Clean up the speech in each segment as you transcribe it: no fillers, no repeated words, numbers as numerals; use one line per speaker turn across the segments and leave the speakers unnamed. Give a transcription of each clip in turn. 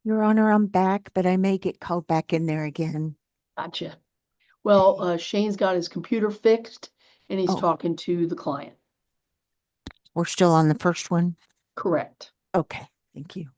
Your Honor, I'm back, but I may get called back in there again.
Gotcha. Well, Shane's got his computer fixed and he's
Oh,
talking to the client.
we're still on the first one?
Correct.
Okay, thank you.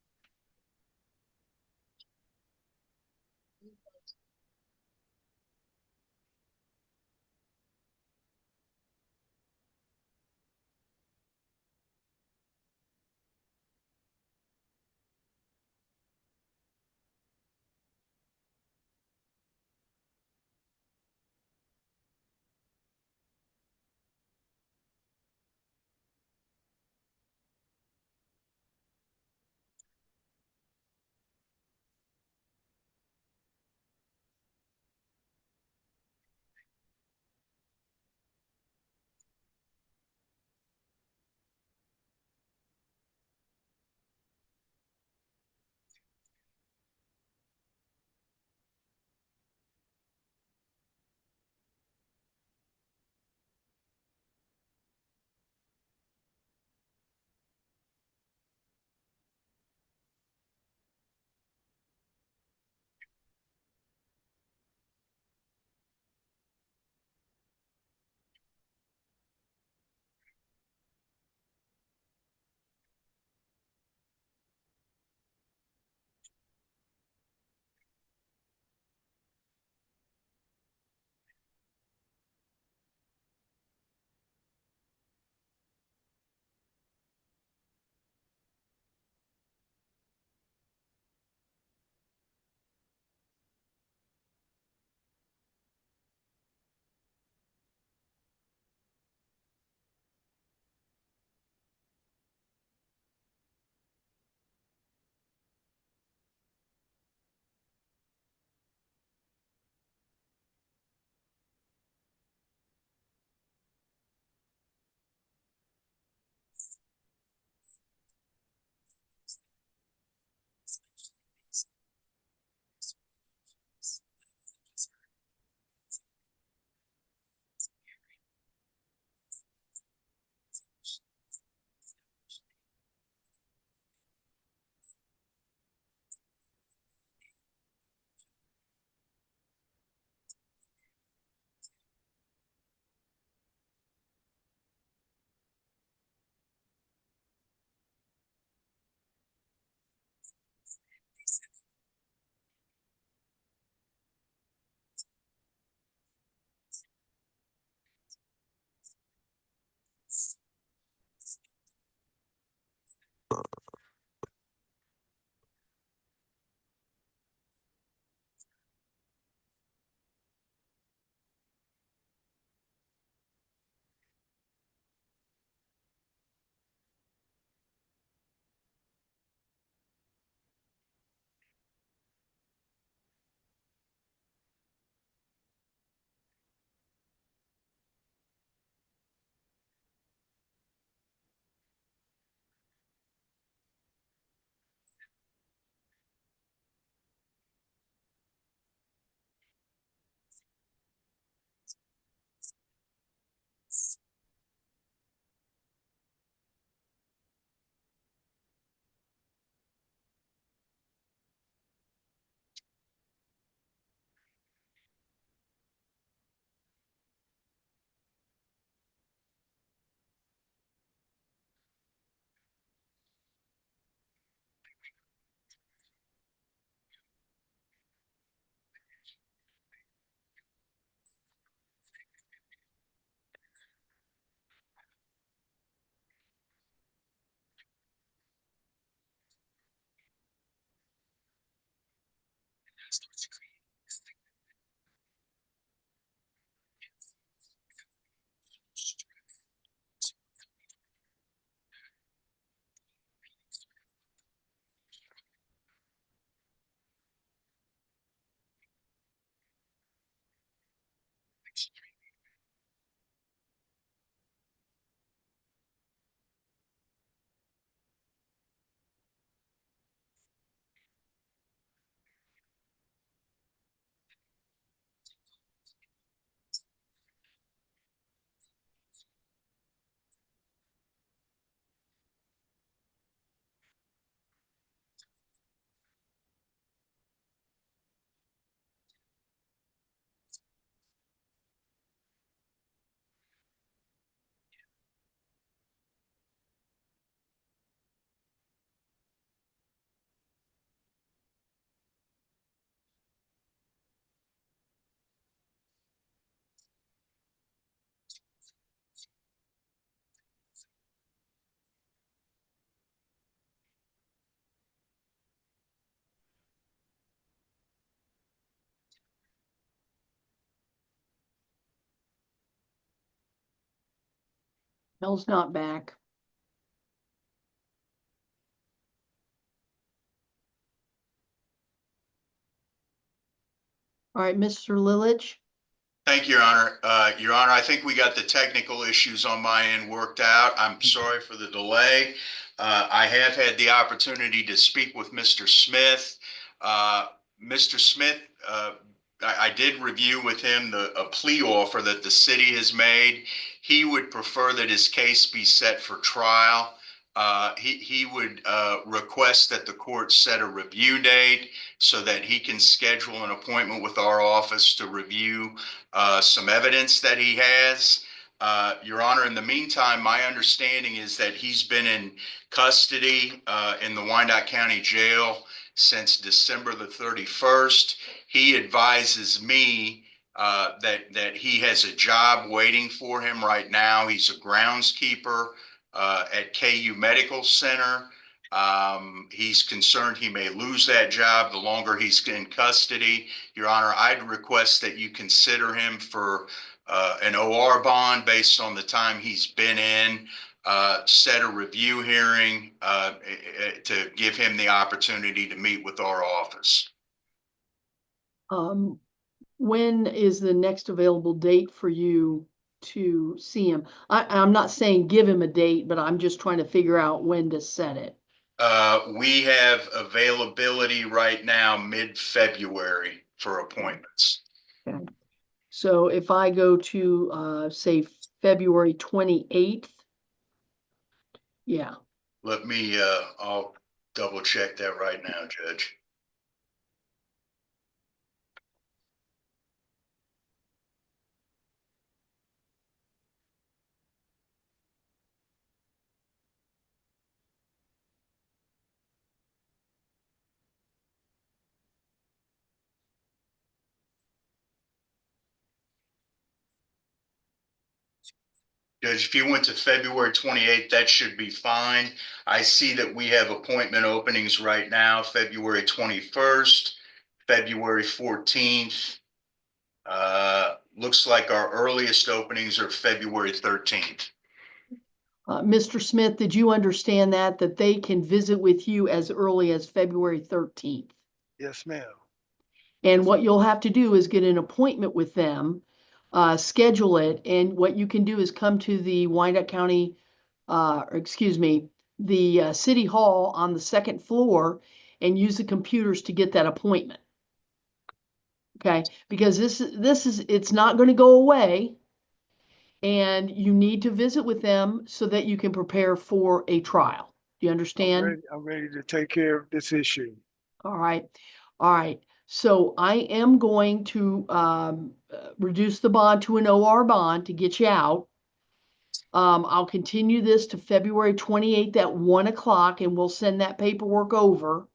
Mel's not back. All right, Mr. Lilich.
Thank you, Your Honor. Your Honor, I think we got the technical issues on my end worked out. I'm sorry for the delay. I have had the opportunity to speak with Mr. Smith. Mr. Smith, I did review with him a plea offer that the city has made. He would prefer that his case be set for trial. He would request that the court set a review date so that he can schedule an appointment with our office to review some evidence that he has. Your Honor, in the meantime, my understanding is that he's been in custody in the Wyandotte County Jail since December the 31st. He advises me that he has a job waiting for him right now. He's a groundskeeper at KU Medical Center. He's concerned he may lose that job the longer he's in custody. Your Honor, I'd request that you consider him for an OR bond based on the time he's been in, set a review hearing to give him the opportunity to meet with our office.
When is the next available date for you to see him? I'm not saying give him a date, but I'm just trying to figure out when to set it.
We have availability right now, mid-February for appointments.
Okay. So if I go to, say, February 28th, yeah.
Let me, I'll double check that right now, Judge. Judge, if you went to February 28th, that should be fine. I see that we have appointment openings right now, February 21st, February 14th. Looks like our earliest openings are February 13th.
Mr. Smith, did you understand that they can visit with you as early as February 13th?
Yes, ma'am.
And what you'll have to do is get an appointment with them, schedule it, and what you can do is come to the Wyandotte County, the City Hall on the second floor and use the computers to get that appointment. Okay, because it's not going to go away, and you need to visit with them so that you can prepare for a trial. Do you understand?
I'm ready to take care of this issue.
All right. All right. So I am going to reduce the bond to an OR bond to get you out. I'll continue this to February 28th at 1 o'clock, and we'll send that paperwork over.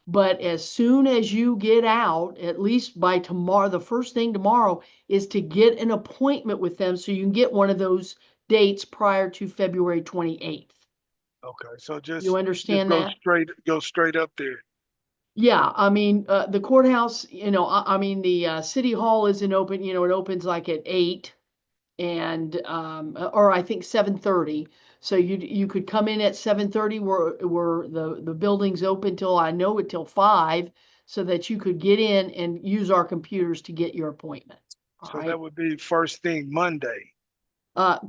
But as soon as you get out, at least by tomorrow, the first thing tomorrow is to get an appointment with them so you can get one of those dates prior to February 28th.
Okay, so just
You understand that?
Go straight up there.
Yeah, I mean, the courthouse, the city hall isn't open, it opens like at 8 and, or I think 7:30. So you could come in at 7:30 where the building's open till, I know it till 5, so that you could get in and use our computers to get your appointment. All
So
right.
that would be first thing Monday.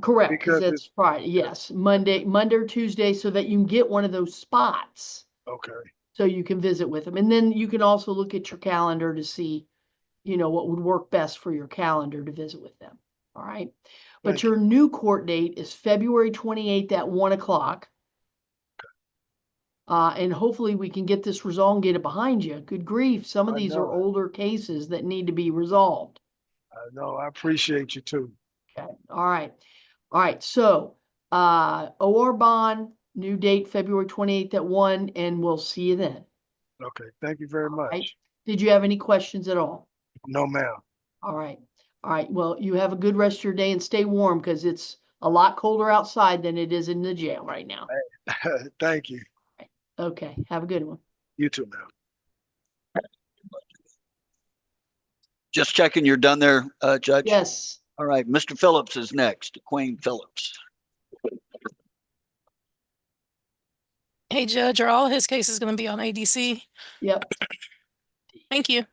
Correct, because
Because
it's Friday. Yes, Monday or Tuesday, so that you can get one of those spots.
Okay.
So you can visit with them. And then you can also look at your calendar to see, what would work best for your calendar to visit with them. All right. But
Thank
your new court date is February 28th at 1 o'clock. And hopefully we can get this resolved and get it behind you. Good grief. Some of
I
these are
know.
older cases that need to be resolved.
I know. I appreciate you too.
Okay. All right. All right. So, OR bond, new date, February 28th at 1, and we'll see you then.
Okay. Thank you very much.
Right. Did you have any questions at all?
No, ma'am.
All right. All right. Well, you have a good rest of your day and stay warm because it's a lot colder outside than it is in the jail right now.
Thank you.
Okay. Have a good one.
You too, ma'am.
Just checking you're done there, Judge?
Yes.
All right, Mr. Phillips is next, Queen Phillips. Hey, Judge, are all his cases going to be on ADC?
Yep.
Thank you.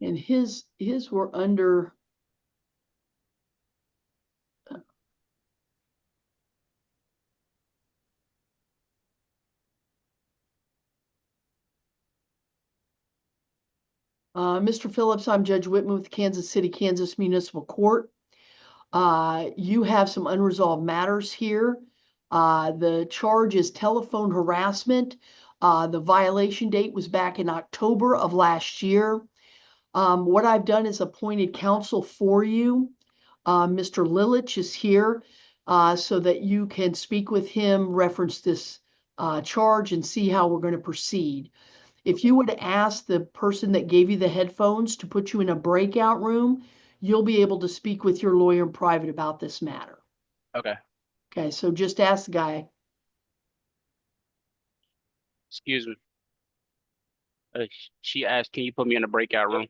And his were under. Mr. Phillips, I'm Judge Whitman with Kansas City, Kansas Municipal Court. You have some unresolved matters here. The charge is telephone harassment. The violation date was back in October of last year. What I've done is appointed counsel for you. Mr. Lilich is here so that you can speak with him, reference this charge, and see how we're going to proceed. If you would ask the person that gave you the headphones to put you in a breakout room, you'll be able to speak with your lawyer in private about this matter.
Okay.
Okay, so just ask the guy.
Excuse me. She asked, can you put me in a breakout room?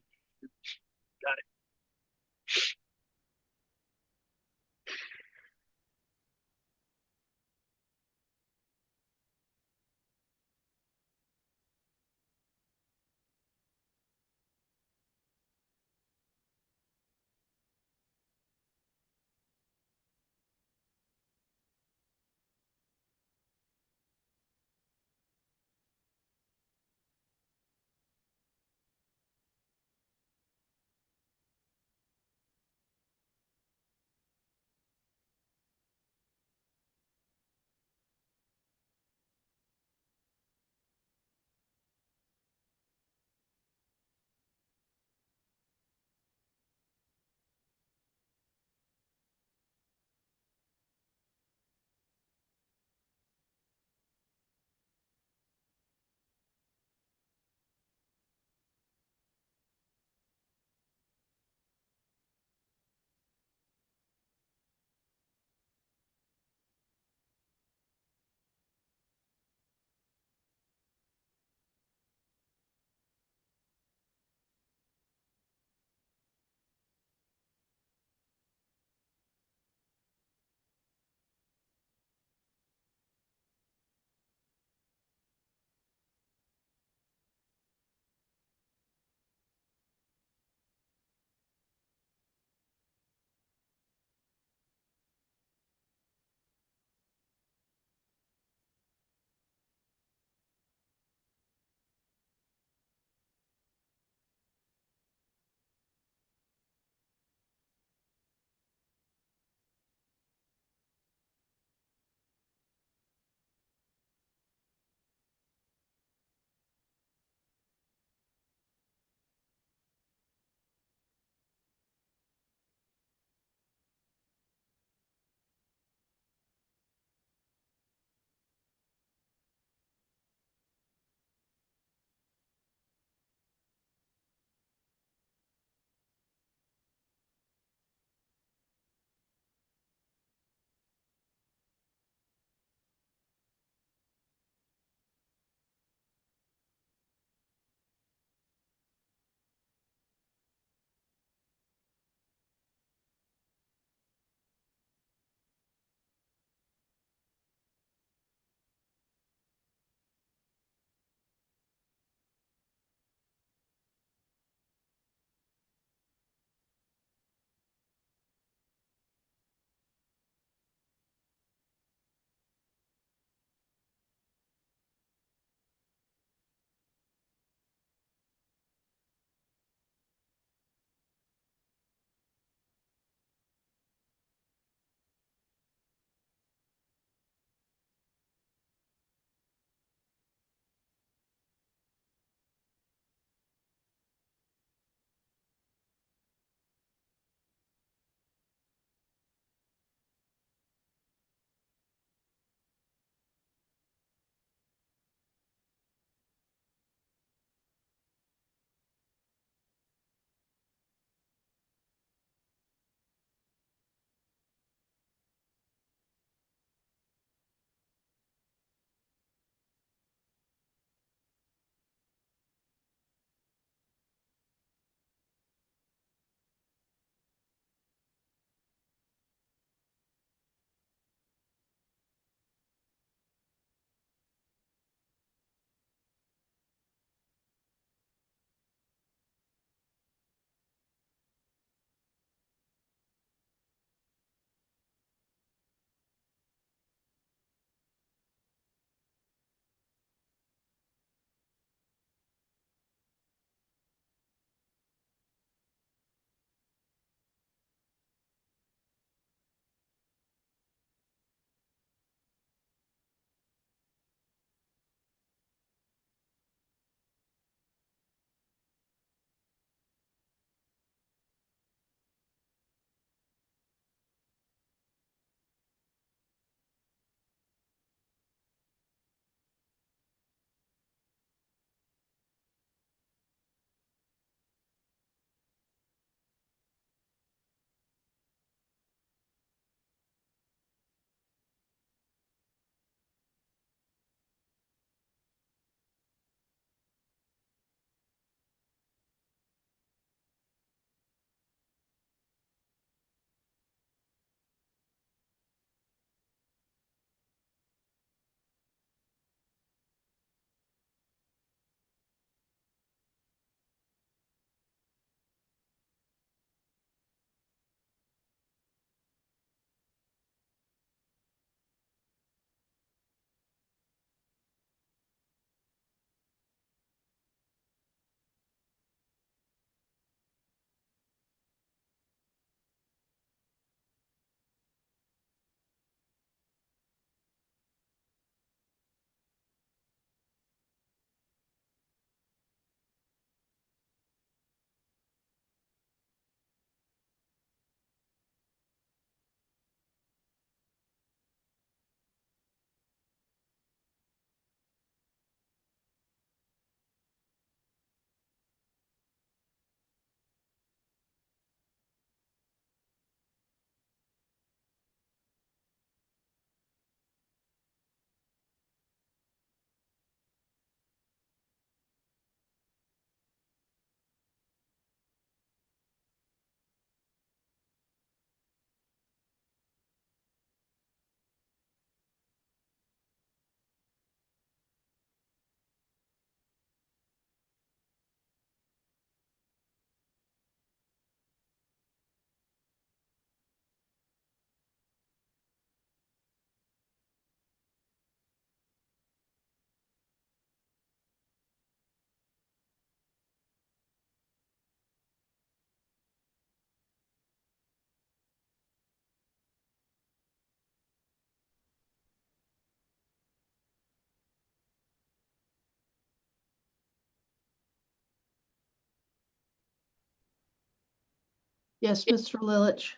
Yes, Mr. Lilich.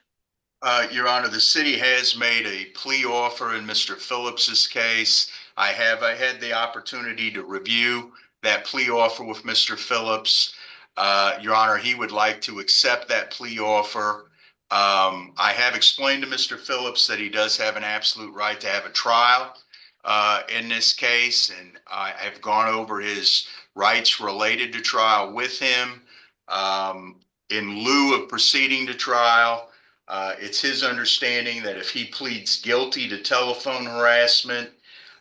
Your Honor, the city has made a plea offer in Mr. Phillips's case. I had the opportunity to review that plea offer with Mr. Phillips. Your Honor, he would like to accept that plea offer. I have explained to Mr. Phillips that he does have an absolute right to have a trial in this case, and I have gone over his rights related to trial with him. In lieu of proceeding to trial, it's his understanding that if he pleads guilty to telephone harassment,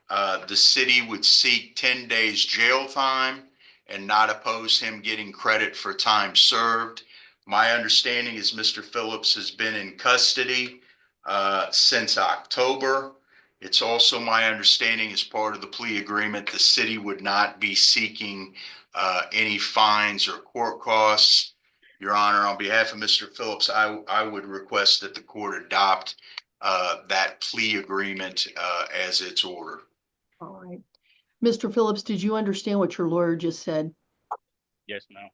the city would seek 10 days jail time and not oppose him getting credit for time served. My understanding is Mr. Phillips has been in custody since October. It's also my understanding as part of the plea agreement, the city would not be seeking any fines or court costs. Your Honor, on behalf of Mr. Phillips, I would request that the court adopt that plea agreement as its order.
All right. Mr. Phillips, did you understand what your lawyer just said?
Yes, ma'am.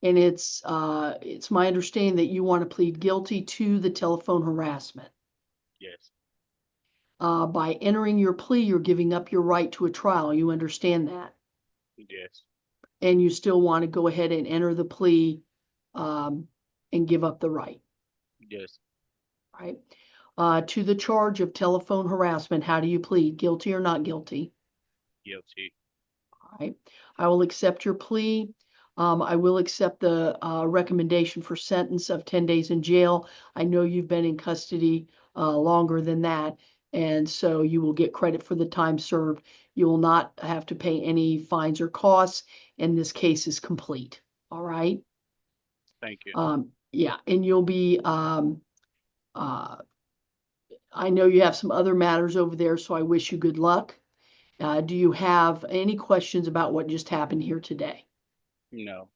And it's my understanding that you want to plead guilty to the telephone harassment.
Yes.
By entering your plea, you're giving up your right to a trial. You understand that?
Yes.
And you still want to go ahead and enter the plea, and give up the right,
Yes.
right? To the charge of telephone harassment, how do you plead? Guilty or not guilty?
Guilty.
All right. I will accept your plea. I will accept the recommendation for sentence of 10 days in jail. I know you've been in custody longer than that, and so you will get credit for the time served. You will not have to pay any fines or costs, and this case is complete. All right.
Thank you.
Yeah, and you'll be I know you have some other matters over there, so I wish you good luck. Do you have any questions about what just happened here today?
No.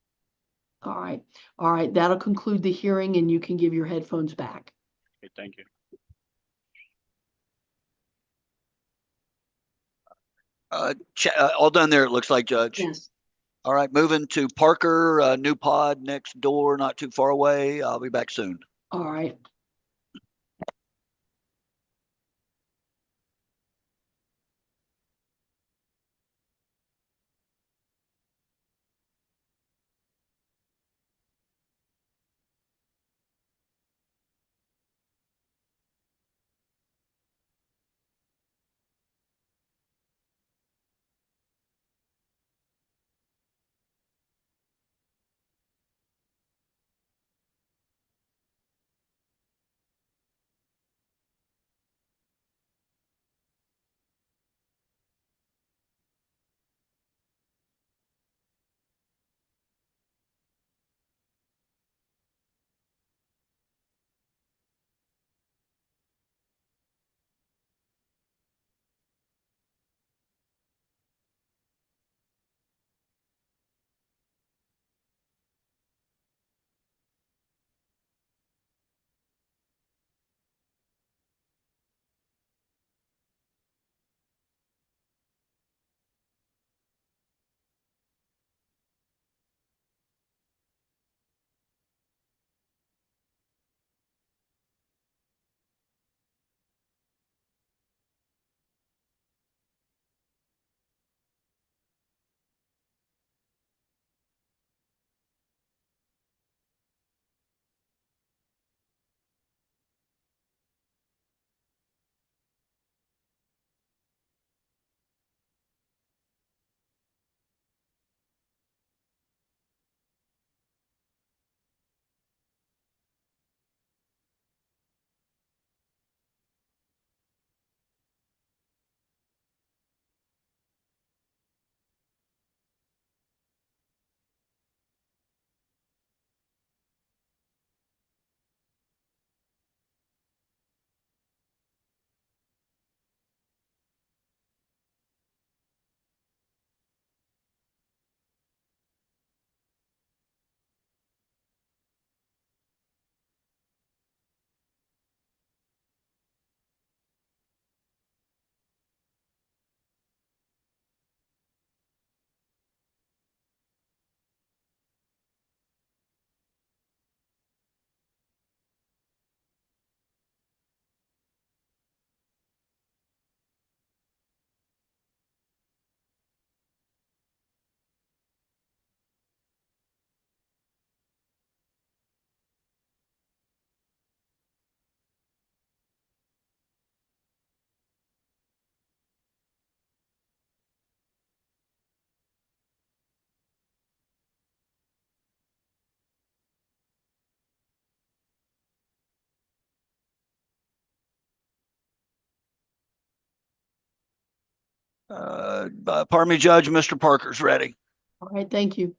All right. All right. That'll conclude the hearing and you can give your headphones back.
Okay, thank you.
All done there, it looks like, Judge.
Yes.
All right, moving to Parker, new pod next door, not too far away. I'll be back soon.
All right.
Pardon me, Judge, Mr. Parker's ready.
All right, thank you.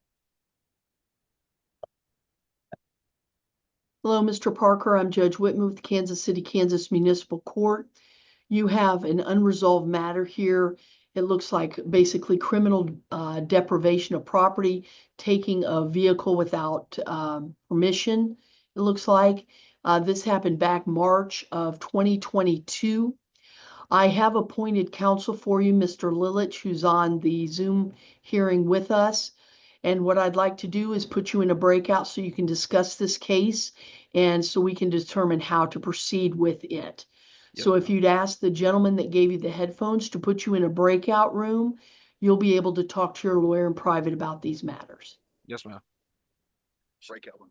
Hello, Mr. Parker. I'm Judge Whitman with the Kansas City, Kansas Municipal Court. You have an unresolved matter here. It looks like basically criminal deprivation of property, taking a vehicle without permission, it looks like. This happened back March of 2022. I have appointed counsel for you, Mr. Lilich, who's on the Zoom hearing with us. And what I'd like to do is put you in a breakout so you can discuss this case and so we can determine how to proceed with it. So if you'd ask the gentleman that gave you the headphones to put you in a breakout room, you'll be able to talk to your lawyer in private about these matters.
Yes, ma'am.
Breakout room.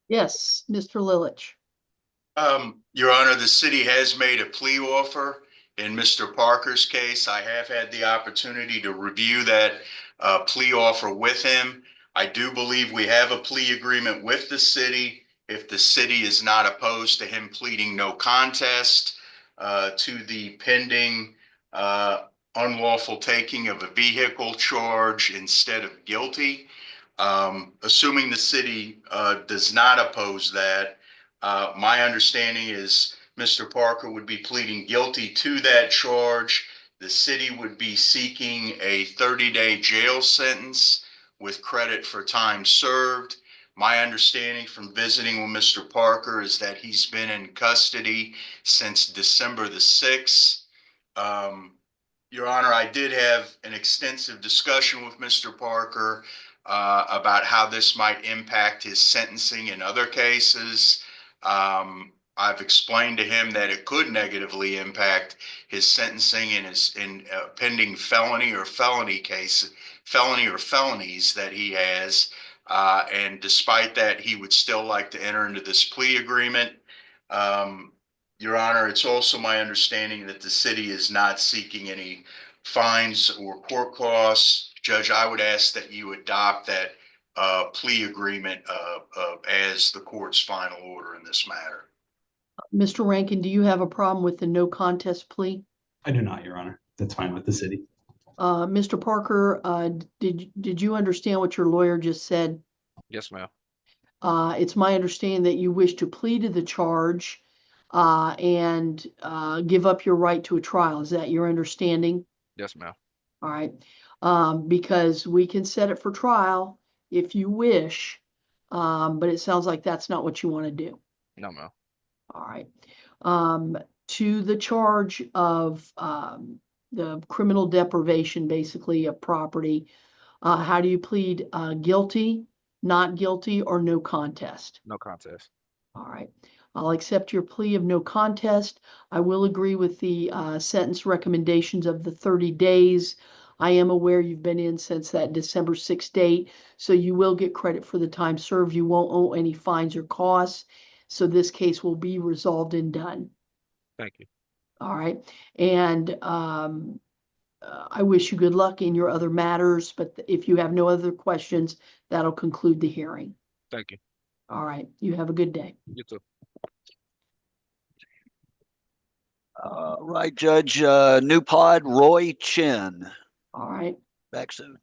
Yes, Mr. Lilich.
Your Honor, the city has made a plea offer in Mr. Parker's case. I have had the opportunity to review that plea offer with him. I do believe we have a plea agreement with the city. If the city is not opposed to him pleading no contest to the pending unlawful taking of a vehicle charge instead of guilty. Assuming the city does not oppose that, my understanding is Mr. Parker would be pleading guilty to that charge. The city would be seeking a 30-day jail sentence with credit for time served. My understanding from visiting with Mr. Parker is that he's been in custody since December the 6th. Your Honor, I did have an extensive discussion with Mr. Parker about how this might impact his sentencing in other cases. I've explained to him that it could negatively impact his sentencing in his pending felony or felonies that he has. And despite that, he would still like to enter into this plea agreement. Your Honor, it's also my understanding that the city is not seeking any fines or court costs. Judge, I would ask that you adopt that plea agreement as the court's final order in this matter.
Mr. Rankin, do you have a problem with the no contest plea?
I do not, Your Honor. That's fine with the city.
Mr. Parker, did you understand what your lawyer just said?
Yes, ma'am.
It's my understanding that you wish to plead to the charge and give up your right to a trial. Is that your understanding?
Yes, ma'am.
All right. Because we can set it for trial if you wish, but it sounds like that's not what you want to do.
No, ma'am.
All right. To the charge of the criminal deprivation, basically, of property, how do you plead? Guilty, not guilty, or no contest?
No contest.
All right. I'll accept your plea of no contest. I will agree with the sentence recommendations of the 30 days. I am aware you've been in since that December 6th date, so you will get credit for the time served. You won't owe any fines or costs. So this case will be resolved and done.
Thank you.
All right. And I wish you good luck in your other matters, but if you have no other questions, that'll conclude the hearing.
Thank you.
All right. You have a good day.
You too.
Right, Judge, new pod, Roy Chin,
All right.
back soon.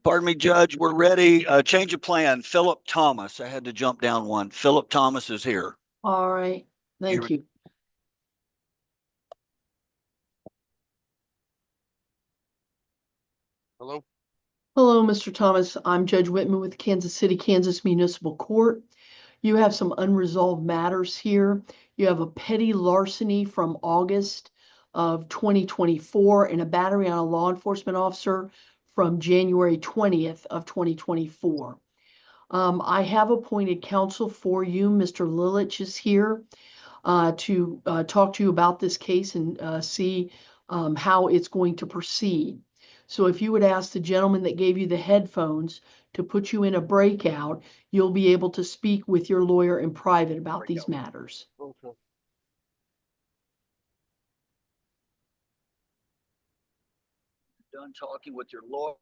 Pardon me, Judge, we're ready. Change of plan. Philip Thomas. I had to jump down one. Philip Thomas is here.
All right, thank you.
Hello?
Hello, Mr. Thomas. I'm Judge Whitman with Kansas City, Kansas Municipal Court. You have some unresolved matters here. You have a petty larceny from August of 2024 and a battery on a law enforcement officer from January 20th of 2024. I have appointed counsel for you. Mr. Lilich is here to talk to you about this case and see how it's going to proceed. So if you would ask the gentleman that gave you the headphones to put you in a breakout, you'll be able to speak with your lawyer in private about these matters.
Okay.
Done talking with your lawyer.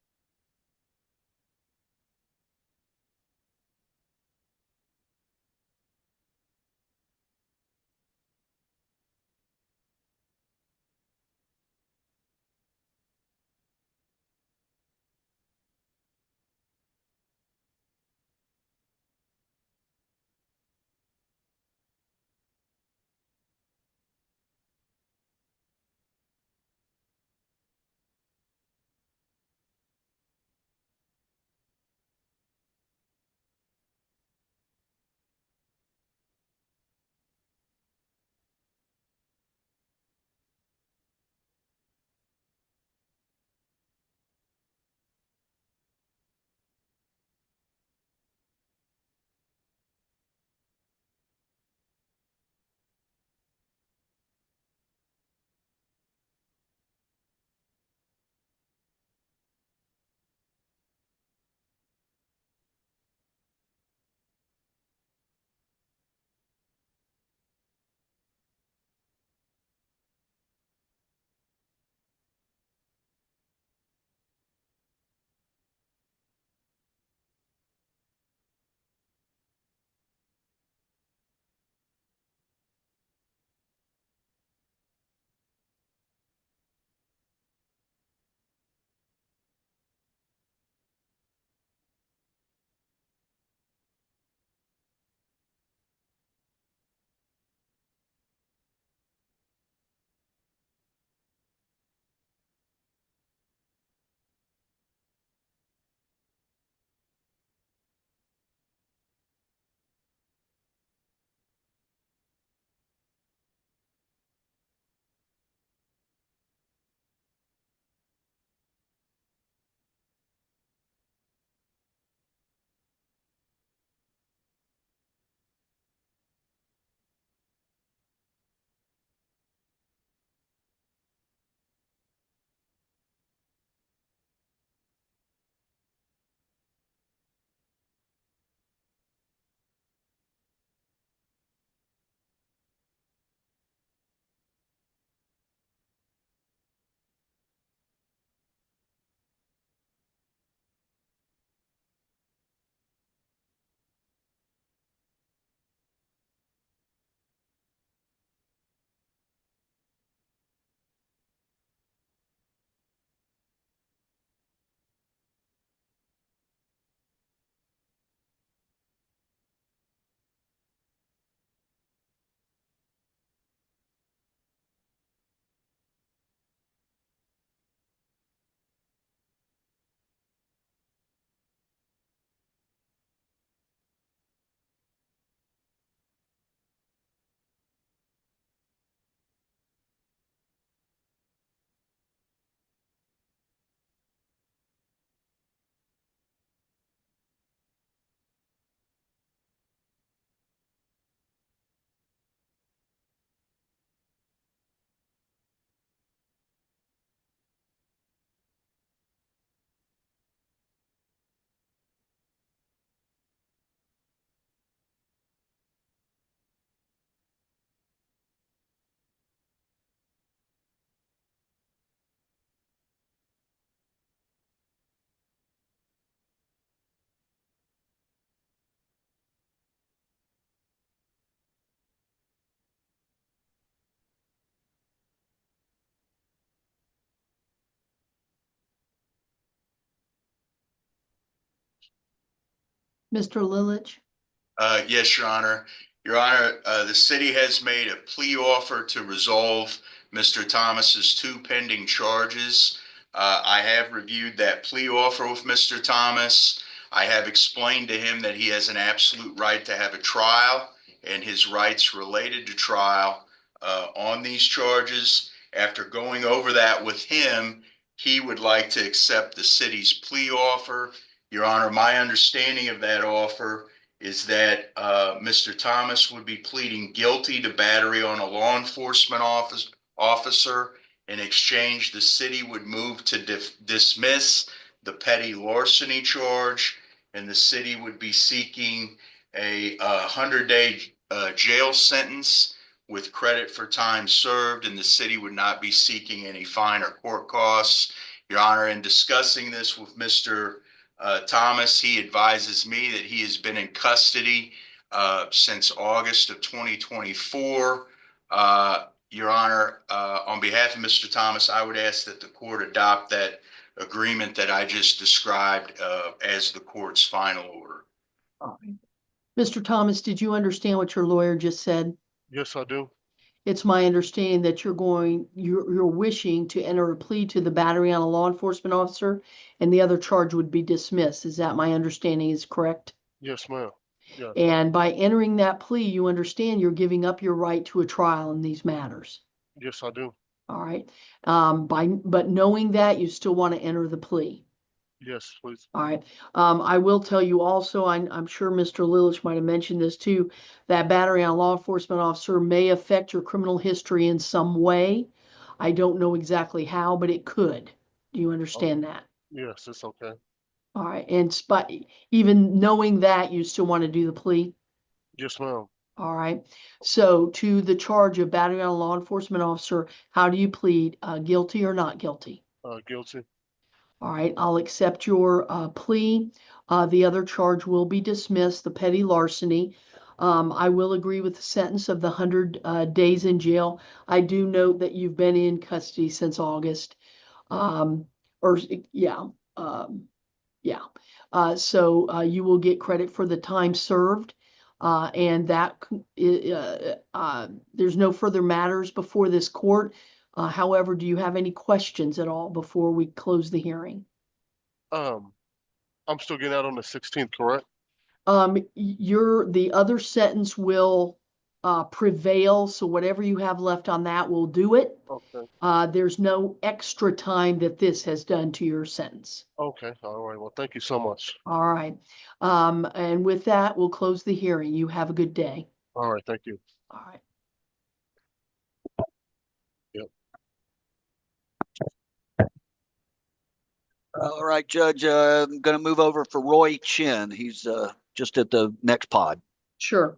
Mr. Lilich?
Yes, Your Honor. Your Honor, the city has made a plea offer to resolve Mr. Thomas's two pending charges. I have reviewed that plea offer with Mr. Thomas. I have explained to him that he has an absolute right to have a trial and his rights related to trial on these charges. After going over that with him, he would like to accept the city's plea offer. Your Honor, my understanding of that offer is that Mr. Thomas would be pleading guilty to battery on a law enforcement officer. In exchange, the city would move to dismiss the petty larceny charge, and the city would be seeking a 100-day jail sentence with credit for time served, and the city would not be seeking any fine or court costs. Your Honor, in discussing this with Mr. Thomas, he advises me that he has been in custody since August of 2024. Your Honor, on behalf of Mr. Thomas, I would ask that the court adopt that agreement that I just described as the court's final order.
All right. Mr. Thomas, did you understand what your lawyer just said?
Yes, I do.
It's my understanding that you're wishing to enter a plea to the battery on a law enforcement officer, and the other charge would be dismissed. Is that my understanding is correct?
Yes, ma'am. Yes,
And by entering that plea, you understand you're giving up your right to a trial in these matters.
yes, I do.
All right. But knowing that, you still want to enter the plea.
Yes, please.
All right. I will tell you also, I'm sure Mr. Lillich might have mentioned this too, that battery on a law enforcement officer may affect your criminal history in some way. I don't know exactly how, but it could. Do you understand that?
Yes, it's okay.
All right. And even knowing that, you still want to do the plea?
Yes, ma'am.
All right. So to the charge of battery on a law enforcement officer, how do you plead? Guilty or not guilty?
Guilty.
All right, I'll accept your plea. The other charge will be dismissed, the petty larceny. I will agree with the sentence of the 100 days in jail. I do note that you've been in custody since August. Um, or yeah, yeah. So you will get credit for the time served. And that there's no further matters before this court. However, do you have any questions at all before we close the hearing?
Um, I'm still getting out on the 16th, correct?
The other sentence will prevail, so whatever you have left on that will do it.
Okay.
There's no extra time that this has done to your sentence.
Okay. All right. Well, thank you so much.
All right. And with that, we'll close the hearing. You have a good day.
All right. Thank you.
All right.
Yep.
All right, Judge, I'm going to move over for Roy Chin. He's just at the next pod.
Sure.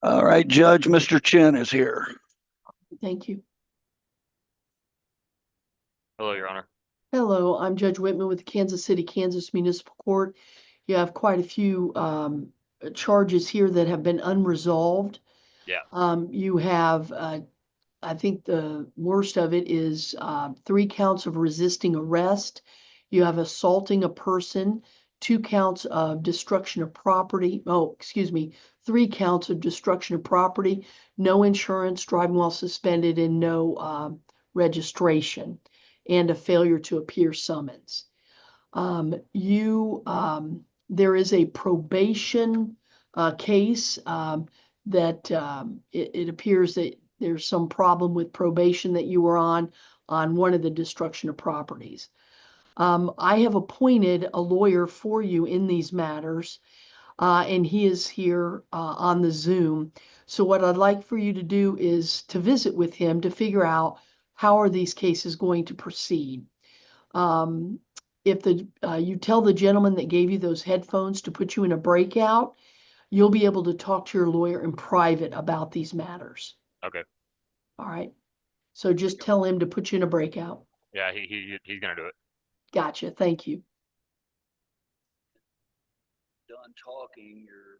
All right, Judge, Mr. Chin is here.
Thank you.
Hello, Your Honor.
Hello, I'm Judge Whitman with the Kansas City, Kansas Municipal Court. You have quite a few charges here that have been unresolved.
Yeah.
You have, I think the worst of it is 3 counts of resisting arrest. You have assaulting a person, 2 counts of destruction of property. Oh, excuse me, 3 counts of destruction of property, no insurance, driving while suspended, and no registration, and a failure to appear summons. There is a probation case that it appears that there's some problem with probation that you were on one of the destruction of properties. I have appointed a lawyer for you in these matters, and he is here on the Zoom. So what I'd like for you to do is to visit with him to figure out how are these cases going to proceed. If you tell the gentleman that gave you those headphones to put you in a breakout, you'll be able to talk to your lawyer in private about these matters.
Okay.
All right. So just tell him to put you in a breakout.
Yeah, he's gonna do it.
Gotcha. Thank you.
Done talking, you're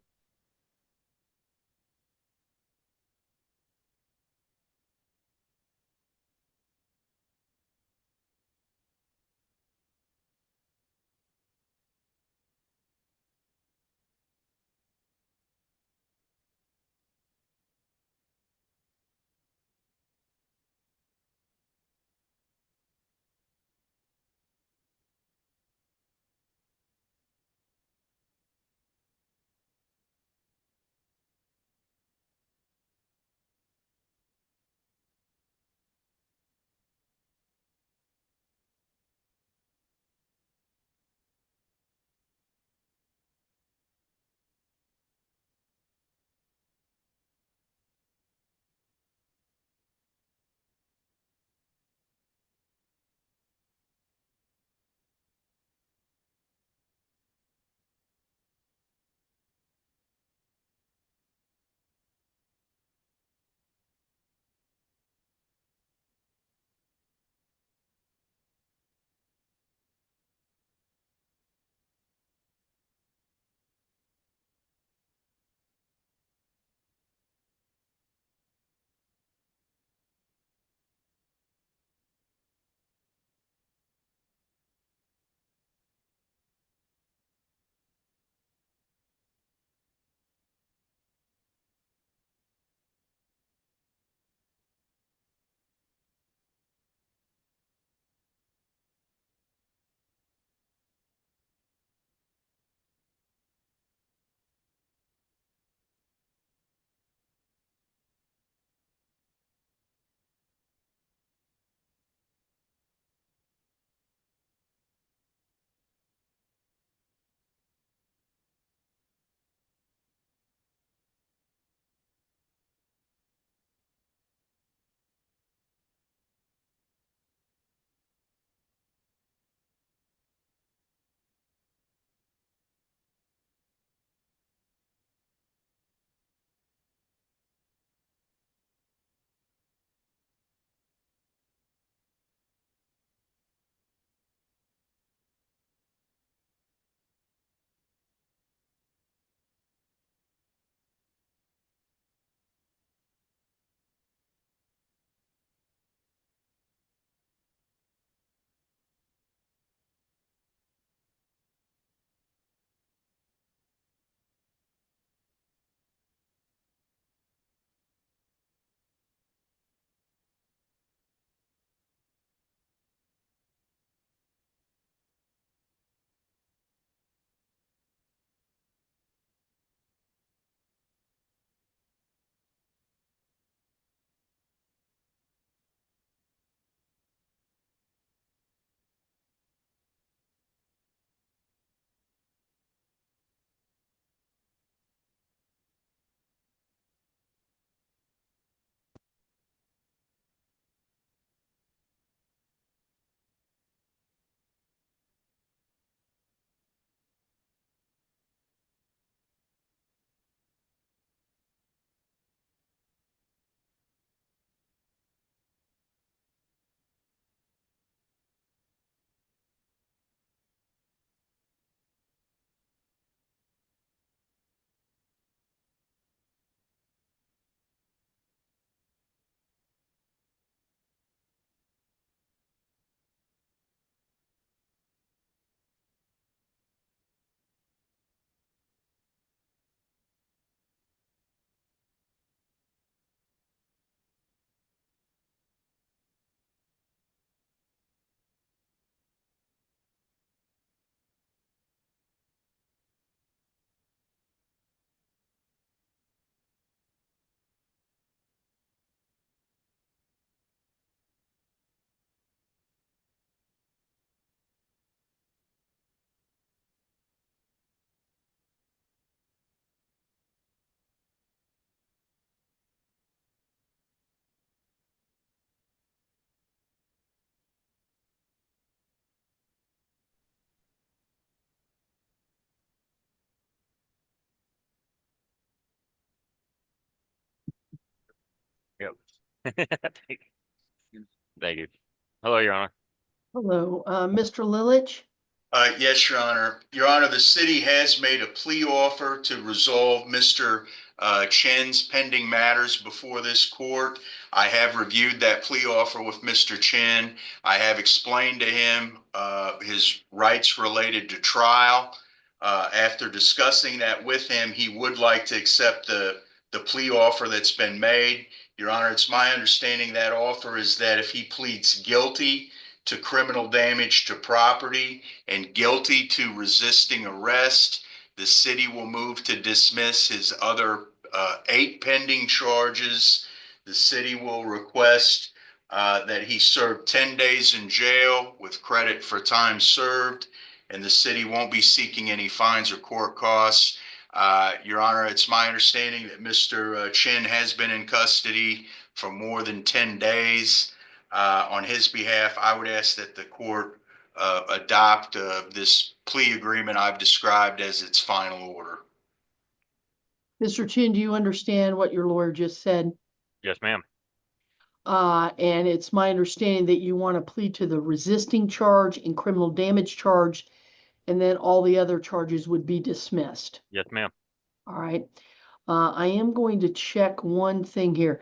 Yep. Thank you. Hello, Your Honor.
Hello, Mr. Lilich?
Yes, Your Honor. Your Honor, the city has made a plea offer to resolve Mr. Chen's pending matters before this court. I have reviewed that plea offer with Mr. Chen. I have explained to him his rights related to trial. After discussing that with him, he would like to accept the plea offer that's been made. Your Honor, it's my understanding that offer is that if he pleads guilty to criminal damage to property and guilty to resisting arrest, the city will move to dismiss his other 8 pending charges. The city will request that he serve 10 days in jail with credit for time served, and the city won't be seeking any fines or court costs. Your Honor, it's my understanding that Mr. Chin has been in custody for more than 10 days. On his behalf, I would ask that the court adopt this plea agreement I've described as its final order.
Mr. Chin, do you understand what your lawyer just said?
Yes, ma'am.
And it's my understanding that you want to plead to the resisting charge and criminal damage charge, and then all the other charges would be dismissed.
Yes, ma'am.
All right. I am going to check one thing here.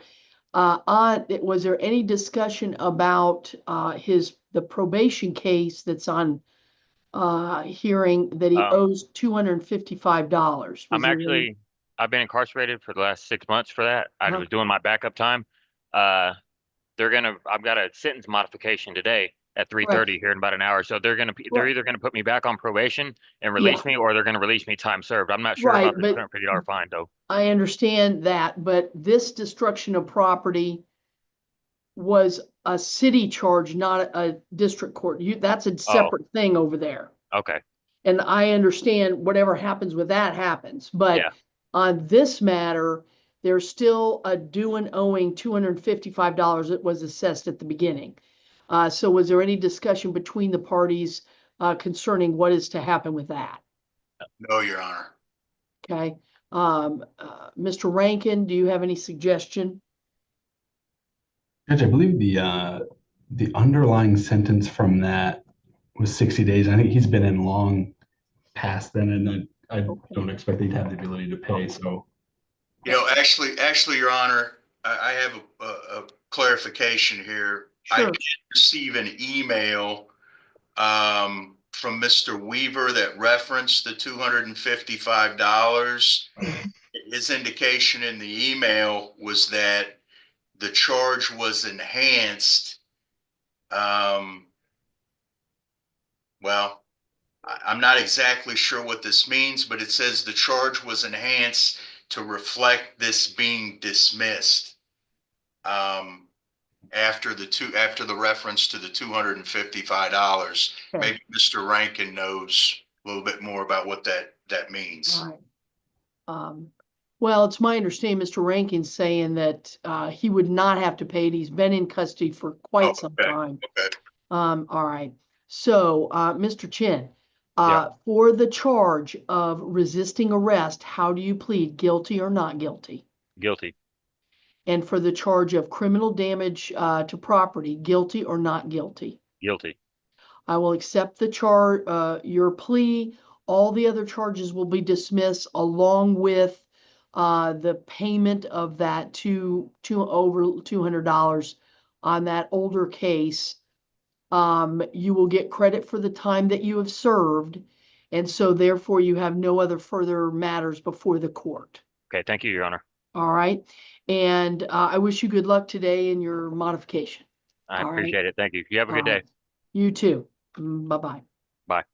Was there any discussion about the probation case that's on hearing that he owes $255?
I've been incarcerated for the last 6 months for that. I
Uh-huh.
was doing my backup time. I've got a sentence modification today at 3:30 here in about an hour. So they're either gonna put me back on probation and release me, or they're gonna release me time served. I'm not sure
Right,
about the
but
$250 fine though.
I understand that, but this destruction of property was a city charge, not a district court. That's a separate thing over there.
Okay.
And I understand whatever happens with that happens, but
Yeah.
on this matter, there's still a due and owing $255 that was assessed at the beginning. So was there any discussion between the parties concerning what is to happen with that?
No, Your Honor.
Okay. Mr. Rankin, do you have any suggestion?
Judge, I believe the underlying sentence from that was 60 days. I think he's been in long past then, and I don't expect he'd have the ability to pay. So,
You know, actually, Your Honor, I have a clarification here. I
Sure.
did receive an email from Mr. Weaver that referenced the $255. His indication in the email was that the charge was enhanced. Well, I'm not exactly sure what this means, but it says the charge was enhanced to reflect this being dismissed. After the reference to the $255.
Okay.
Maybe Mr. Rankin knows a little bit more about what that means.
All right. Well, it's my understanding, Mr. Rankin's saying that he would not have to pay it. He's been in custody for quite some
Okay.
time.
Okay.
All right. So, Mr. Chin,
Yeah.
for the charge of resisting arrest, how do you plead, guilty or not guilty?
Guilty.
And for the charge of criminal damage to property, guilty or not guilty?
Guilty.
I will accept your plea. All the other charges will be dismissed along with the payment of that over $200 on that older case. You will get credit for the time that you have served, and so therefore you have no other further matters before the court.
Okay, thank you, Your Honor.
All right, and I wish you good luck today in your modification.
I
All right.
appreciate it. Thank you. You have a good day.
You too. Bye-bye.
Bye.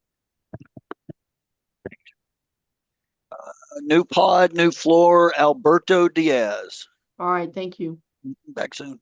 New pod, new floor, Alberto Diaz.
All right, thank you.
Back soon.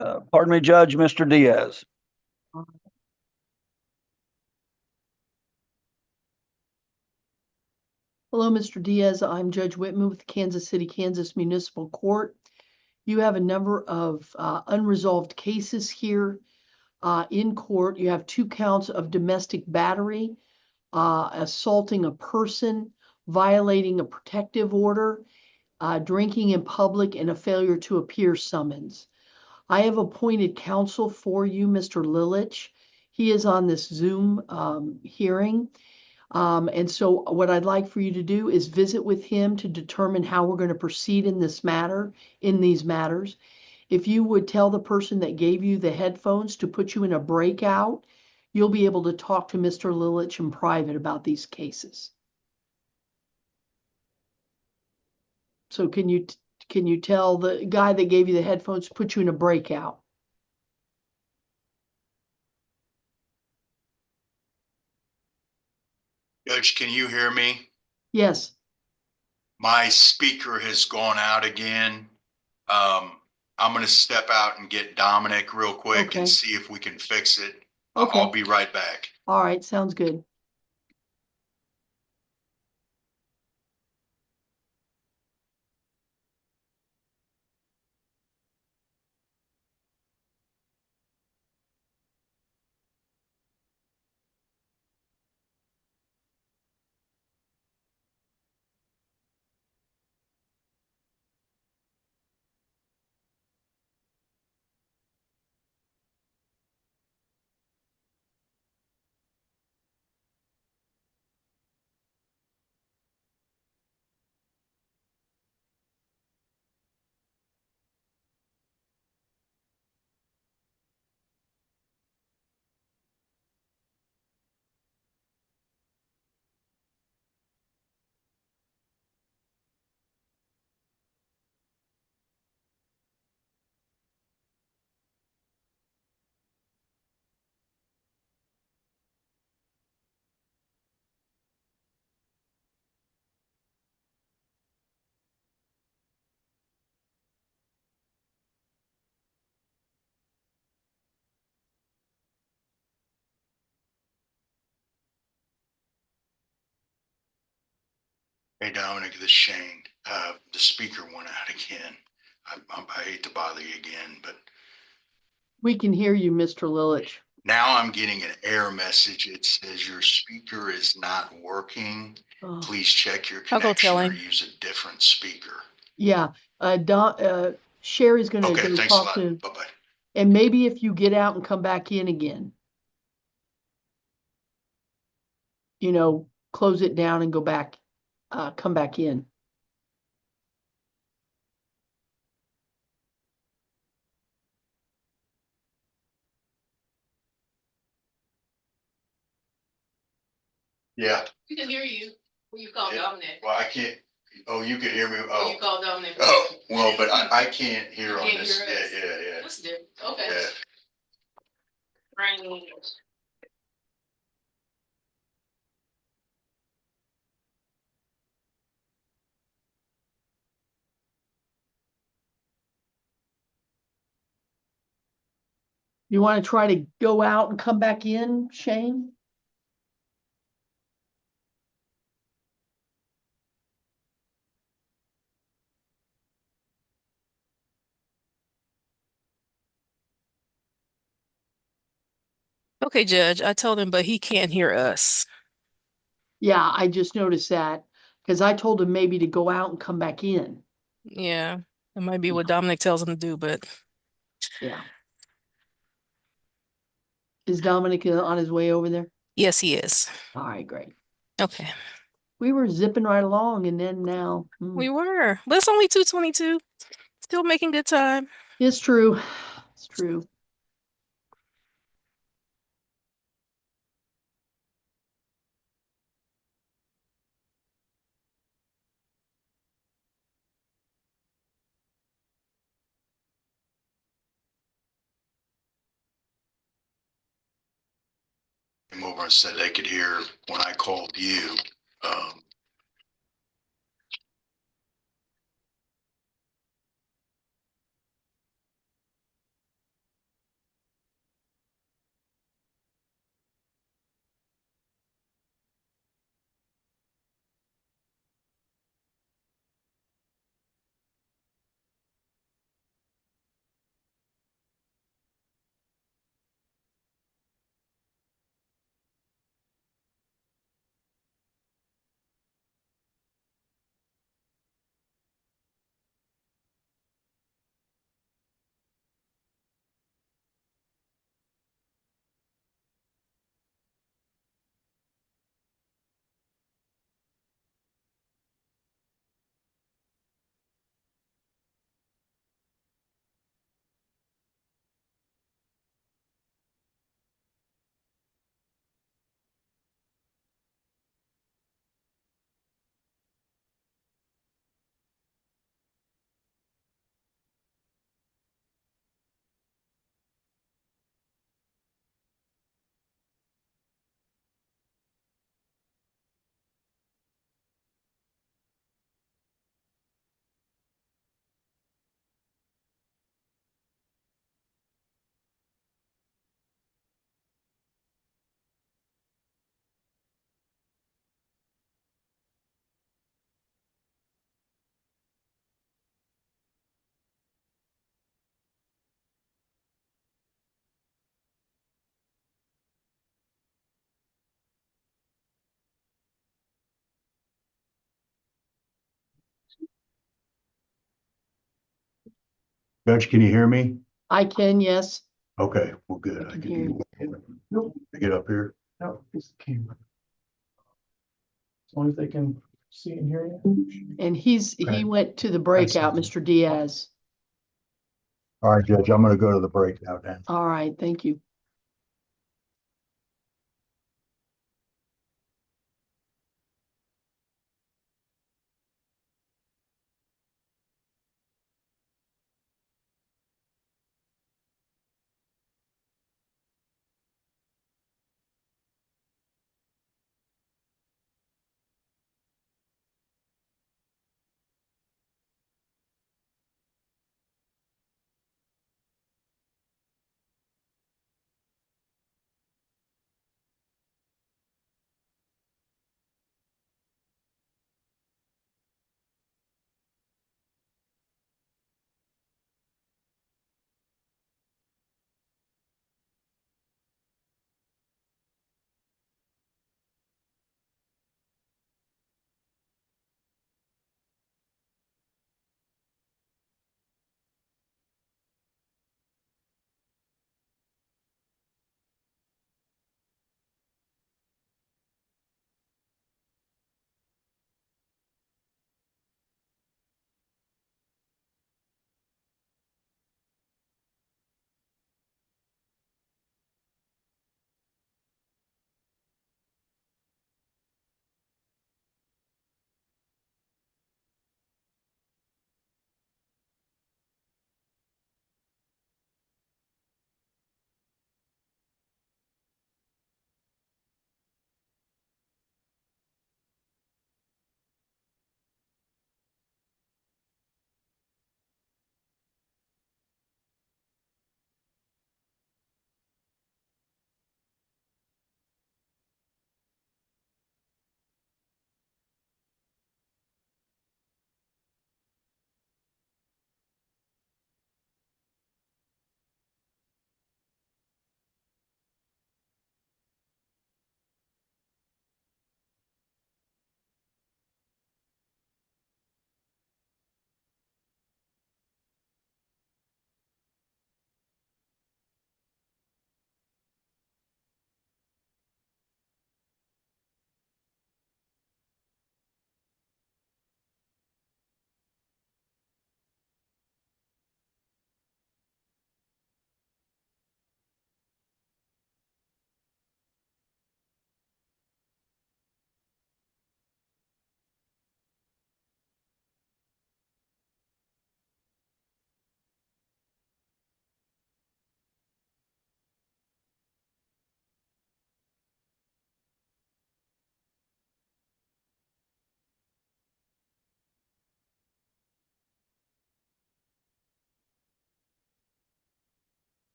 Pardon me, Judge, Mr. Diaz.
Hello, Mr. Diaz. I'm Judge Whitman with the Kansas City, Kansas Municipal Court. You have a number of unresolved cases here in court. You have 2 counts of domestic battery, assaulting a person, violating a protective order, drinking in public, and a failure to appear summons. I have appointed counsel for you, Mr. Lilich. He is on this Zoom hearing. And so what I'd like for you to do is visit with him to determine how we're going to proceed in this matter, in these matters. If you would tell the person that gave you the headphones to put you in a breakout, you'll be able to talk to Mr. Lilich in private about these cases. So can you tell the guy that gave you the headphones to put you in a breakout?
Judge, can you hear me?
Yes.
My speaker has gone out again. I'm gonna step out and get Dominic real quick
Okay.
and see if we can fix it.
Okay.
I'll be right back.
All right, sounds good.
Hey, Dominic, this is Shane. The speaker went out again. I hate to bother you again, but
We can hear you, Mr. Lilich.
now I'm getting an error message. It says your speaker is not working.
Oh.
Please check your
I'll go
connection
tell
or
him.
use a different speaker.
Yeah, Sherry's gonna
Okay,
go
thanks a
talk
lot.
to,
Bye-bye.
and maybe if you get out and come back in again, close it down and go back, come back in.
Yeah.
We can hear you. You
called Dominic. Well, I can't. Oh, you can hear me. Oh,
called Dominic.
oh, well, but I can't hear on
can't
this.
hear us.
Yeah.
That's different. Okay.
Yeah.
You want to try to go out and come back in, Shane?
Okay, Judge, I told him, but he can't hear us.
Yeah, I just noticed that because I told him maybe to go out and come back in.
Yeah, it might be what Dominic tells him to do, but
Yeah. Is Dominic on his way over there?
yes, he is.
All right, great.
Okay.
We were zipping right along and then now.
We were, but it's only 2:22. Still making good time.
It's true. It's true.
Came over and said they could hear when I called you. Judge, can you hear me?
I can, yes.
Okay, well, good.
I can hear you.
Get up here.
No, it's the camera. As long as they can see and hear you.
And he
Okay.
went to the breakout, Mr. Diaz.
All right, Judge, I'm gonna go to the break now then.
All right, thank you.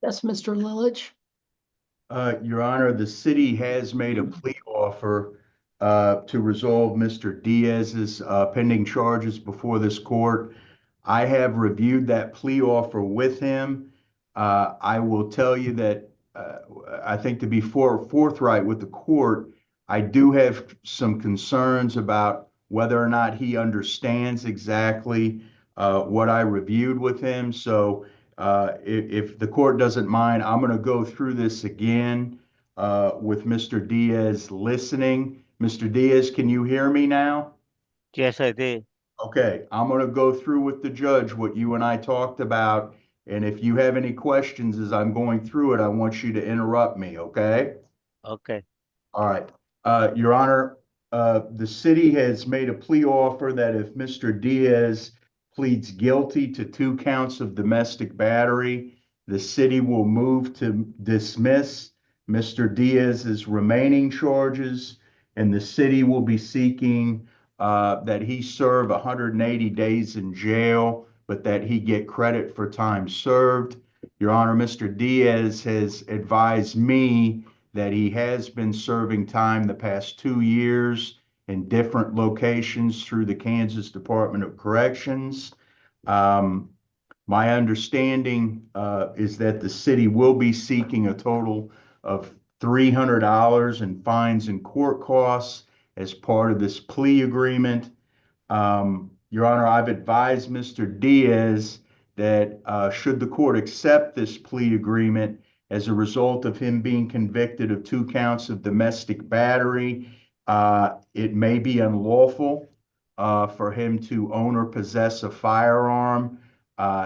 Yes, Mr. Lilich.
Your Honor, the city has made a plea offer to resolve Mr. Diaz's pending charges before this court. I have reviewed that plea offer with him. I will tell you that I think to be forthright with the court, I do have some concerns about whether or not he understands exactly what I reviewed with him. So if the court doesn't mind, I'm going to go through this again with Mr. Diaz listening. Mr. Diaz, can you hear me now?
Yes, I did.
Okay, I'm going to go through with the judge what you and I talked about. And if you have any questions as I'm going through it, I want you to interrupt me, okay?
Okay.
All right. Your Honor, the city has made a plea offer that if Mr. Diaz pleads guilty to 2 counts of domestic battery, the city will move to dismiss Mr. Diaz's remaining charges, and the city will be seeking that he serve 180 days in jail, but that he get credit for time served. Your Honor, Mr. Diaz has advised me that he has been serving time the past 2 years in different locations through the Kansas Department of Corrections. My understanding is that the city will be seeking a total of $300 in fines and court costs as part of this plea agreement. Your Honor, I've advised Mr. Diaz that should the court accept this plea agreement as a result of him being convicted of 2 counts of domestic battery, it may be unlawful for him to own or possess a firearm.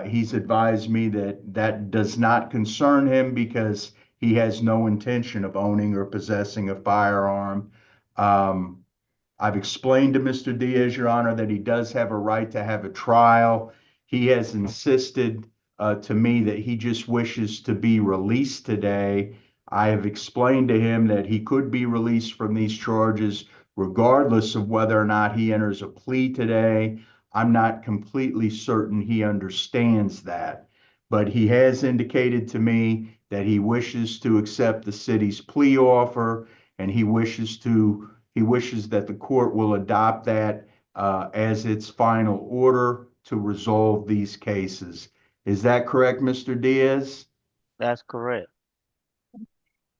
He's advised me that that does not concern him because he has no intention of owning or possessing a firearm. I've explained to Mr. Diaz, Your Honor, that he does have a right to have a trial. He has insisted to me that he just wishes to be released today. I have explained to him that he could be released from these charges regardless of whether or not he enters a plea today. I'm not completely certain he understands that, but he has indicated to me that he wishes to accept the city's plea offer, and he wishes that the court will adopt that as its final order to resolve these cases. Is that correct, Mr. Diaz?
That's correct.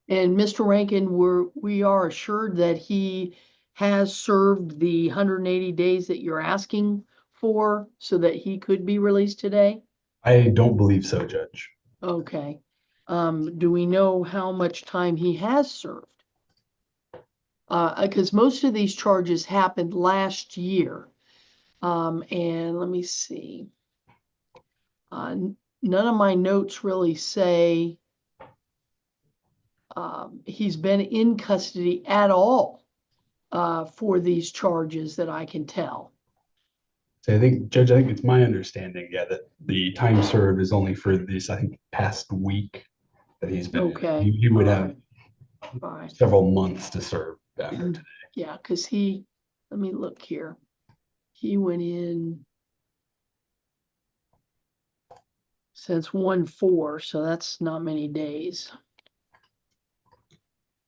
And Mr. Rankin, we are assured that he has served the 180 days that you're asking for so that he could be released today?
I don't believe so, Judge.
Okay. Do we know how much time he has served? Because most of these charges happened last year. And let me see. None of my notes really say he's been in custody at all for these charges that I can tell.
So I think, Judge, I think it's my understanding, yeah, that the time served is only for this, I think, past week that he's been.
Okay.
He would have
All right.
several months to serve after today.
Yeah, because let me look here. He went in since 1/4, so that's not many days.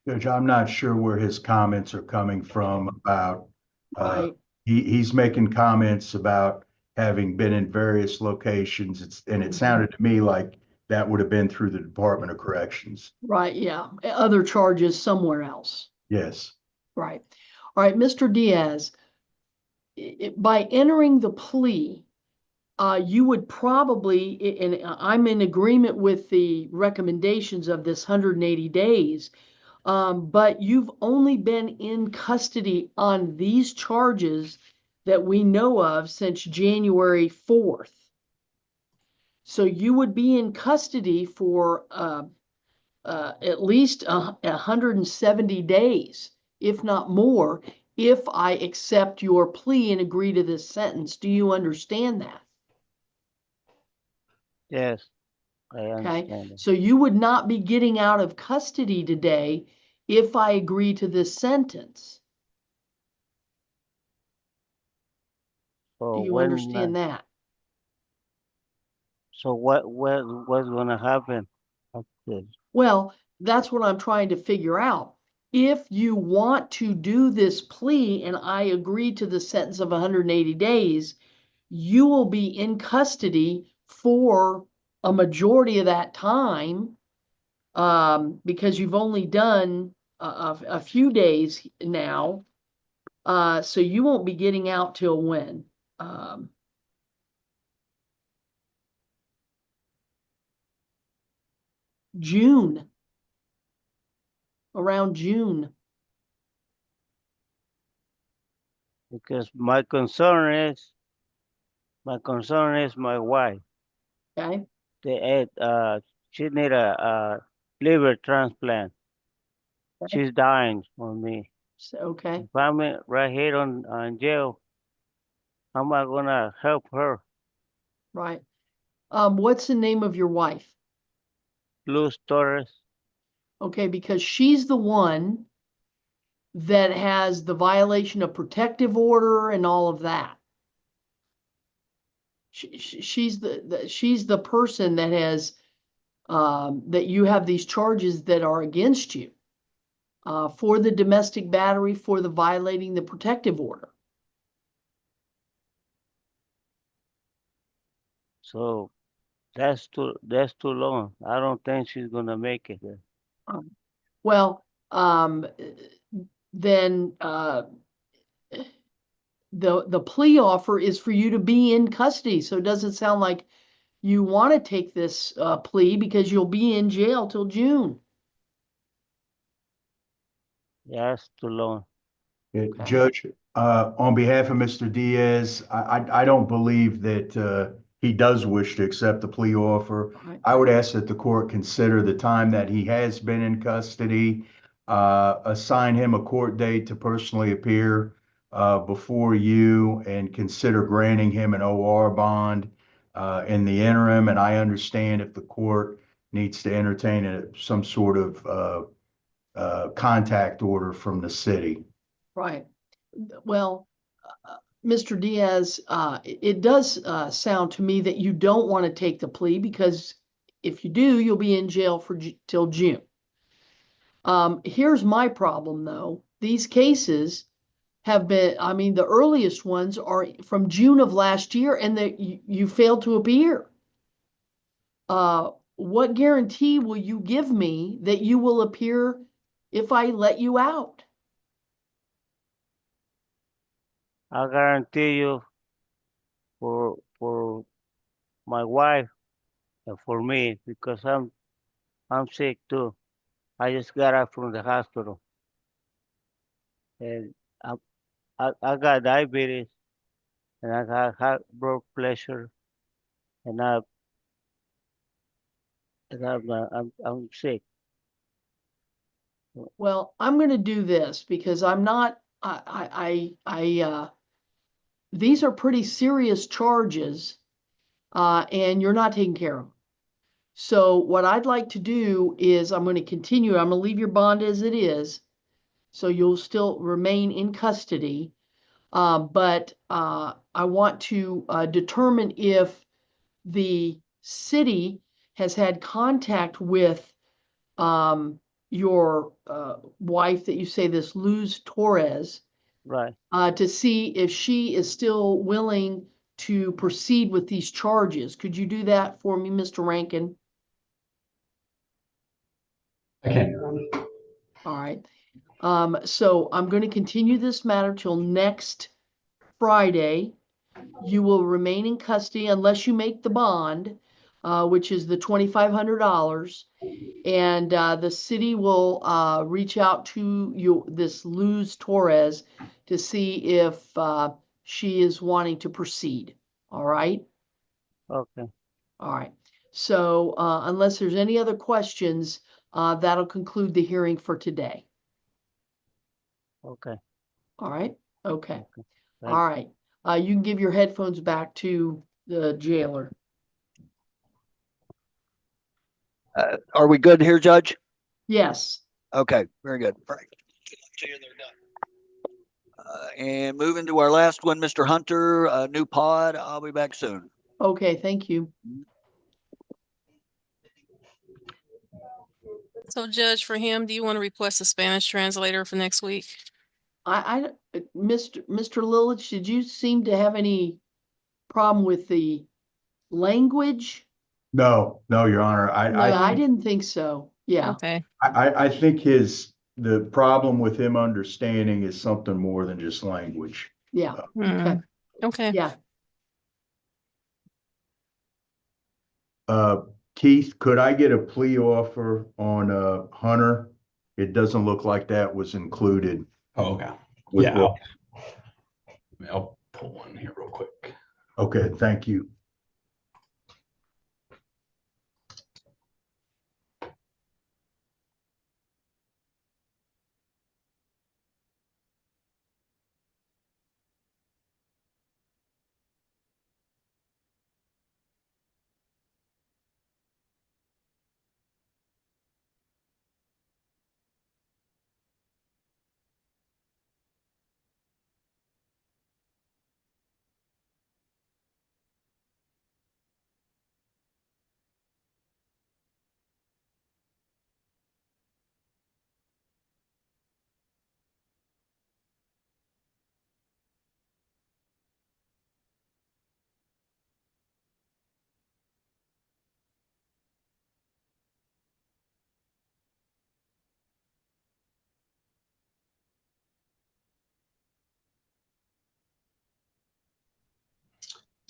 Judge, I'm not sure where his comments are coming from about,
Right.
he's making comments about having been in various locations. And it sounded to me like that would have been through the Department of Corrections.
Right, yeah. Other charges somewhere else.
Yes.
Right. All right, Mr. Diaz, by entering the plea, you would probably, and I'm in agreement with the recommendations of this 180 days, but you've only been in custody on these charges that we know of since January 4th. So you would be in custody for at least 170 days, if not more, if I accept your plea and agree to this sentence. Do you understand that?
Yes, I
Okay,
understand it.
so you would not be getting out of custody today if I agree to this sentence.
So
Do you
when,
understand that?
so what's gonna happen? That's good.
Well, that's what I'm trying to figure out. If you want to do this plea and I agree to the sentence of 180 days, you will be in custody for a majority of that time, because you've only done a few days now. So you won't be getting out till when? June. Around June.
Because my concern is my wife.
Okay.
She need a liver transplant. She's dying on me.
So, okay.
If I'm right here on jail, how am I gonna help her?
Right. What's the name of your wife?
Luz Torres.
Okay, because she's the one that has the violation of protective order and all of that. She's the person that has that you have these charges that are against you for the domestic battery, for the violating the protective order.
So that's too long. I don't think she's gonna make it.
Well, then the plea offer is for you to be in custody. So it doesn't sound like you want to take this plea because you'll be in jail till June.
Yeah, that's too long.
Okay.
Judge, on behalf of Mr. Diaz, I don't believe that he does wish to accept the plea offer.
Right.
I would ask that the court consider the time that he has been in custody, assign him a court date to personally appear before you, and consider granting him an OR bond in the interim. And I understand if the court needs to entertain some sort of contact order from the city.
Right. Well, Mr. Diaz, it does sound to me that you don't want to take the plea because if you do, you'll be in jail for till June. Here's my problem though. These cases have been, I mean, the earliest ones are from June of last year and that you failed to appear. What guarantee will you give me that you will appear if I let you out?
I guarantee you for my wife and for me because I'm sick too. I just got out from the hospital and I got diabetes and I got high blood pressure and I'm sick.
Well, I'm going to do this because I'm not, these are pretty serious charges, and you're not taking care of them. So what I'd like to do is I'm going to continue. I'm going to leave your bond as it is. So you'll still remain in custody. But I want to determine if the city has had contact with your wife that you say this Luz Torres,
Right.
to see if she is still willing to proceed with these charges. Could you do that for me, Mr. Rankin?
I can, Your Honor.
All right. So I'm going to continue this matter till next Friday. You will remain in custody unless you make the bond, which is the $2,500. And the city will reach out to you, this Luz Torres, to see if she is wanting to proceed. All right.
Okay.
All right. So unless there's any other questions, that'll conclude the hearing for today.
Okay.
All right. Okay.
Thank
All right. You can give your headphones back to the jailer.
Are we good here, Judge?
Yes.
Okay, very good. All right. And moving to our last one, Mr. Hunter, new pod. I'll be back soon.
Okay. Thank you.
So Judge, for him, do you want to request a Spanish translator for next week?
Mr. Lilich, did you seem to have any problem with the language?
No, Your Honor.
No, I didn't think so. Yeah,
Okay.
I think the problem with him understanding is something more than just language.
yeah,
Hmm. Okay.
yeah.
Keith, could I get a plea offer on, Hunter? It doesn't look like that was included.
Oh, okay.
with
Yeah,
what-
I'll pull one here real quick.
Okay, thank you.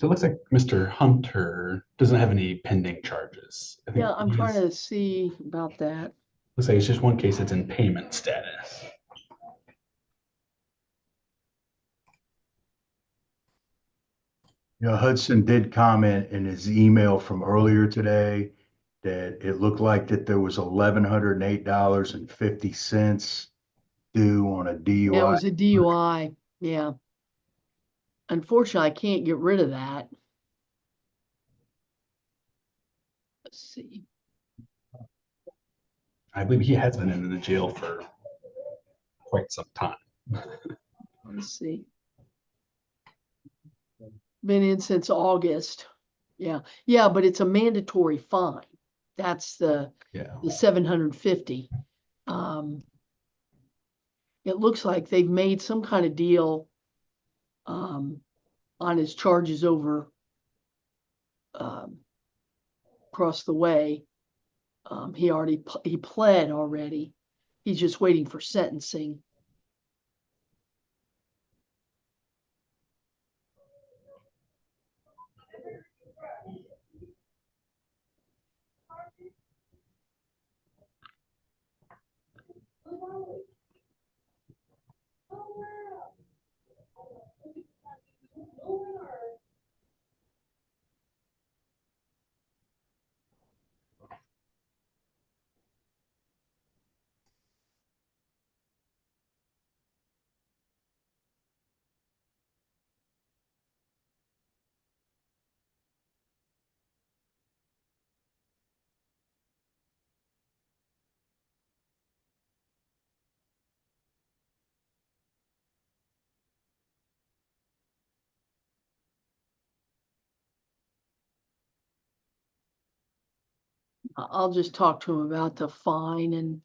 So it looks like Mr. Hunter doesn't have any pending charges. I think
Yeah, I'm trying to see about that.
looks like it's just one case that's in payment status.
You know, Hudson did comment in his email from earlier today that it looked like that there was $1,108.50 due on a
Yeah, it
DUI.
was a DUI. Yeah. Unfortunately, I can't get rid of that. Let's see.
I believe he has been in the jail for quite some time.
Let's see. Been in since August. Yeah, yeah, but it's a mandatory fine. That's the
Yeah.
750. It looks like they've made some kind of deal on his charges over across the way. He pled already. He's just waiting for sentencing. I'll just talk to him about the fine and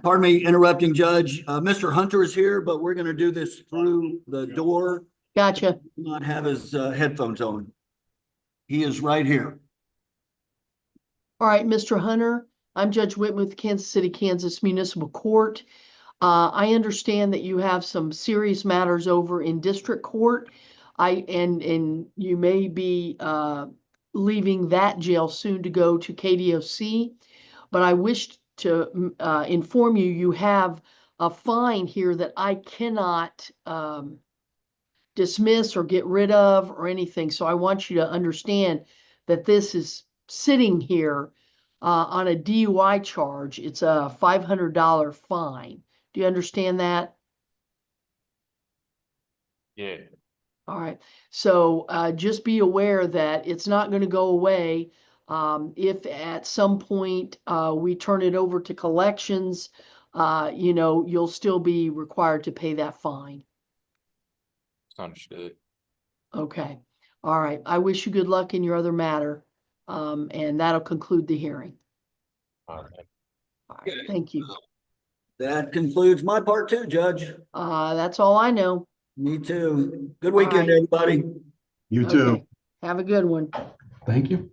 Pardon me interrupting, Judge. Mr. Hunter is here, but we're gonna do this through the door.
gotcha.
Do not have his headphones on. He is right here.
All right, Mr. Hunter, I'm Judge Whitman with Kansas City, Kansas Municipal Court. I understand that you have some serious matters over in district court. And you may be leaving that jail soon to go to KDOC. But I wish to inform you, you have a fine here that I cannot dismiss or get rid of or anything. So I want you to understand that this is sitting here on a DUI charge. It's a $500 fine. Do you understand that?
Yeah.
All right. So just be aware that it's not going to go away. If at some point we turn it over to collections, you'll still be required to pay that fine.
Understood.
Okay. All right. I wish you good luck in your other matter. And that'll conclude the hearing.
All right.
All right, thank you.
That concludes my part too, Judge.
That's all I know.
Me too. Good
All
weekend,
right.
everybody.
You too.
Okay. Have a good one.
Thank you.